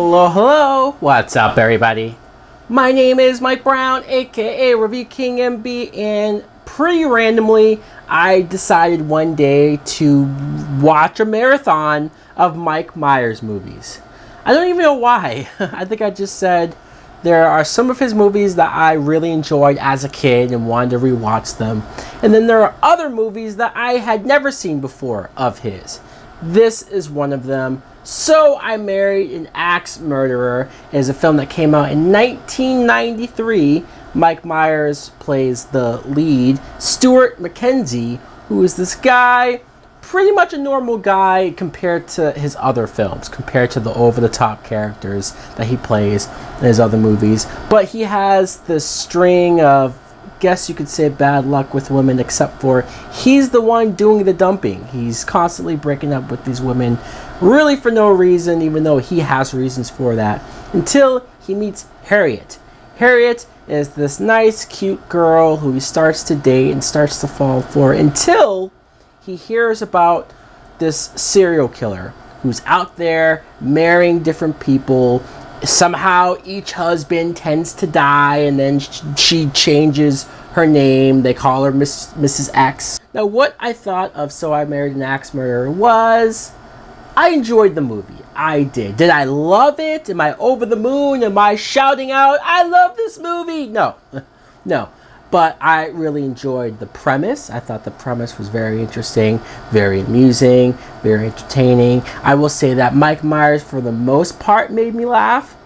Hello, hello. What's up, everybody? My name is Mike Brown, aka Review King MB, and pretty randomly, I decided one day to watch a marathon of Mike Myers movies. I don't even know why. I think I just said there are some of his movies that I really enjoyed as a kid and wanted to rewatch them. And then there are other movies that I had never seen before of his. This is one of them. So I Married an Axe Murderer is a film that came out in 1993. Mike Myers plays the lead, Stuart McKenzie, who is this guy, pretty much a normal guy compared to his other films, compared to the over-the-top characters that he plays in his other movies. But he has this string of, guess you could say, bad luck with women, except for he's the one doing the dumping. He's constantly breaking up with these women, really for no reason, even though he has reasons for that, until he meets Harriet. Harriet is this nice, cute girl who he starts to date and starts to fall for, until he hears about this serial killer who's out there marrying different people. Somehow each husband tends to die, and then she changes her name. They call her Mrs. X. Now, what I thought of So I Married an Axe Murderer was, I enjoyed the movie. I did. Did I love it? Am I over the moon? Am I shouting out, I love this movie? No. No. But I really enjoyed the premise. I thought the premise was very interesting, very amusing, very entertaining. I will say that Mike Myers, for the most part, made me laugh.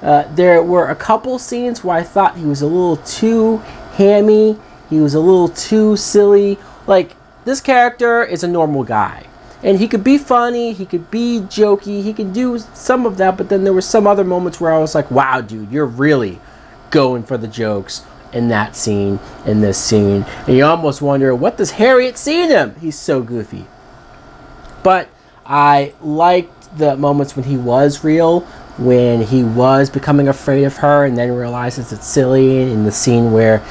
There were a couple scenes where I thought he was a little too hammy. He was a little too silly. Like, this character is a normal guy. And he could be funny, he could be jokey, he could do some of that, but then there were some other moments where I was like, wow, dude, you're really going for the jokes in that scene, in this scene. And you almost wonder, what does Harriet see in him? He's so goofy. But I liked the moments when he was real, when he was becoming afraid of her and then realizes it's silly, in the scene where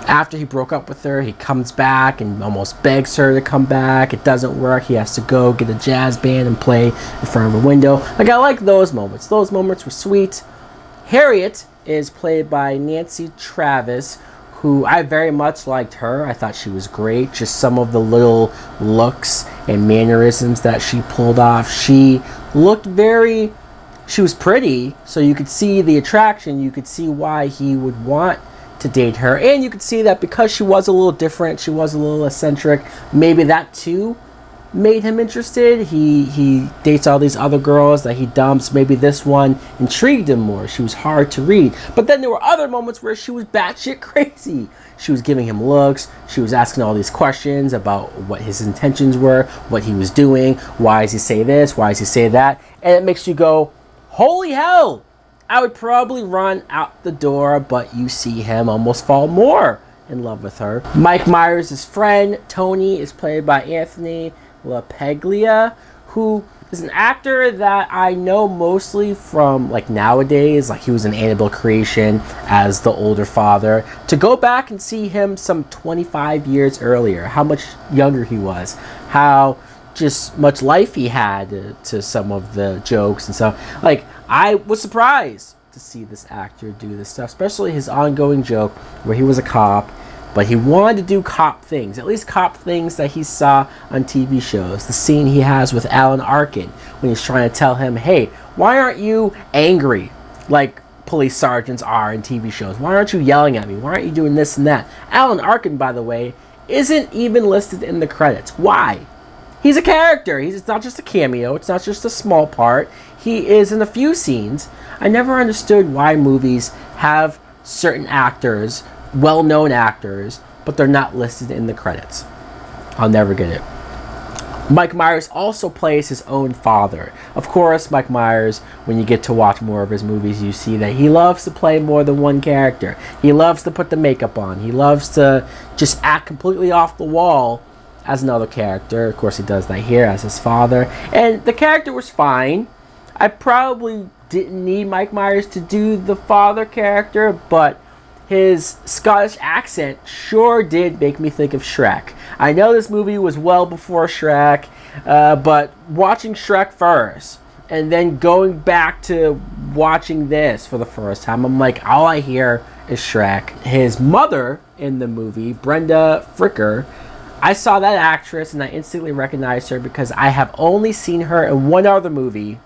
after he broke up with her, he comes back and almost begs her to come back. It doesn't work. He has to go get a jazz band and play in front of a window. Like, I like those moments. Those moments were sweet. Harriet is played by Nancy Travis, who I very much liked her. I thought she was great. Just some of the little looks and mannerisms that she pulled off. She looked she was pretty, so you could see the attraction. You could see why he would want to date her, and you could see that because she was a little different, she was a little eccentric, maybe that too made him interested. He dates all these other girls that he dumps. Maybe this one intrigued him more. She was hard to read. But then there were other moments where she was batshit crazy. She was giving him looks. She was asking all these questions about what his intentions were, what he was doing, why does he say this, why does he say that, and it makes you go, holy hell! I would probably run out the door, but you see him almost fall more in love with her. Mike Myers' friend, Tony, is played by Anthony LaPaglia, who is an actor that I know mostly from, like, nowadays. Like, he was in Annabelle Creation as the older father. To go back and see him some 25 years earlier, how much younger he was, how just much life he had to some of the jokes and stuff. Like, I was surprised to see this actor do this stuff, especially his ongoing joke where he was a cop, but he wanted to do cop things, at least cop things that he saw on TV shows. The scene he has with Alan Arkin when he's trying to tell him, hey, why aren't you angry like police sergeants are in TV shows? Why aren't you yelling at me? Why aren't you doing this and that? Alan Arkin, by the way, isn't even listed in the credits. Why? He's a character. It's not just a cameo. It's not just a small part. He is in a few scenes. I never understood why movies have certain actors, well-known actors, but they're not listed in the credits. I'll never get it. Mike Myers also plays his own father. Of course, Mike Myers, when you get to watch more of his movies, you see that he loves to play more than one character. He loves to put the makeup on. He loves to just act completely off the wall as another character. Of course, he does that here as his father. And the character was fine. I probably didn't need Mike Myers to do the father character, but his Scottish accent sure did make me think of Shrek. I know this movie was well before Shrek, but watching Shrek first And then going back to watching this for the first time, I'm like, all I hear is Shrek. His mother in the movie, Brenda Fricker, I saw that actress and I instantly recognized her because I have only seen her in one other movie,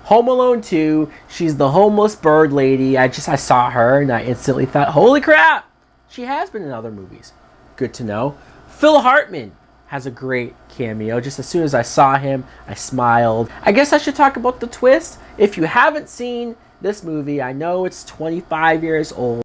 Home Alone 2. She's the homeless bird lady. I saw her and I instantly thought, holy crap, she has been in other movies. Good to know. Phil Hartman has a great cameo. Just as soon as I saw him, I smiled. I guess I should talk about the twist. If you haven't seen this movie, I know it's 25 years old.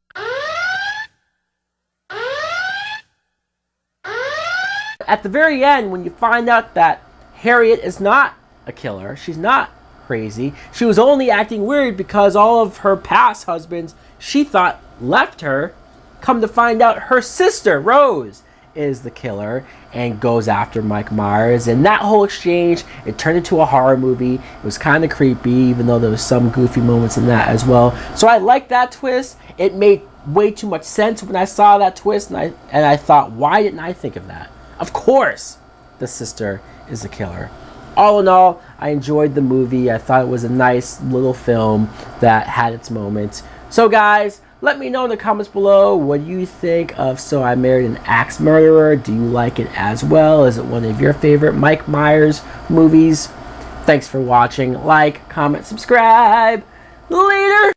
At the very end, when you find out that Harriet is not a killer, she's not crazy, she was only acting weird because all of her past husbands she thought left her, come to find out her sister, Rose, is the killer and goes after Mike Myers. And that whole exchange, it turned into a horror movie. It was kind of creepy, even though there was some goofy moments in that as well. So I like that twist. It made way too much sense when I saw that twist, and I thought, why didn't I think of that? Of course, the sister is the killer. All in all, I enjoyed the movie. I thought it was a nice little film that had its moments. So guys, let me know in the comments below, what do you think of So I Married an Axe Murderer? Do you like it as well? Is it one of your favorite Mike Myers movies? Thanks for watching. Like, comment, subscribe. Later!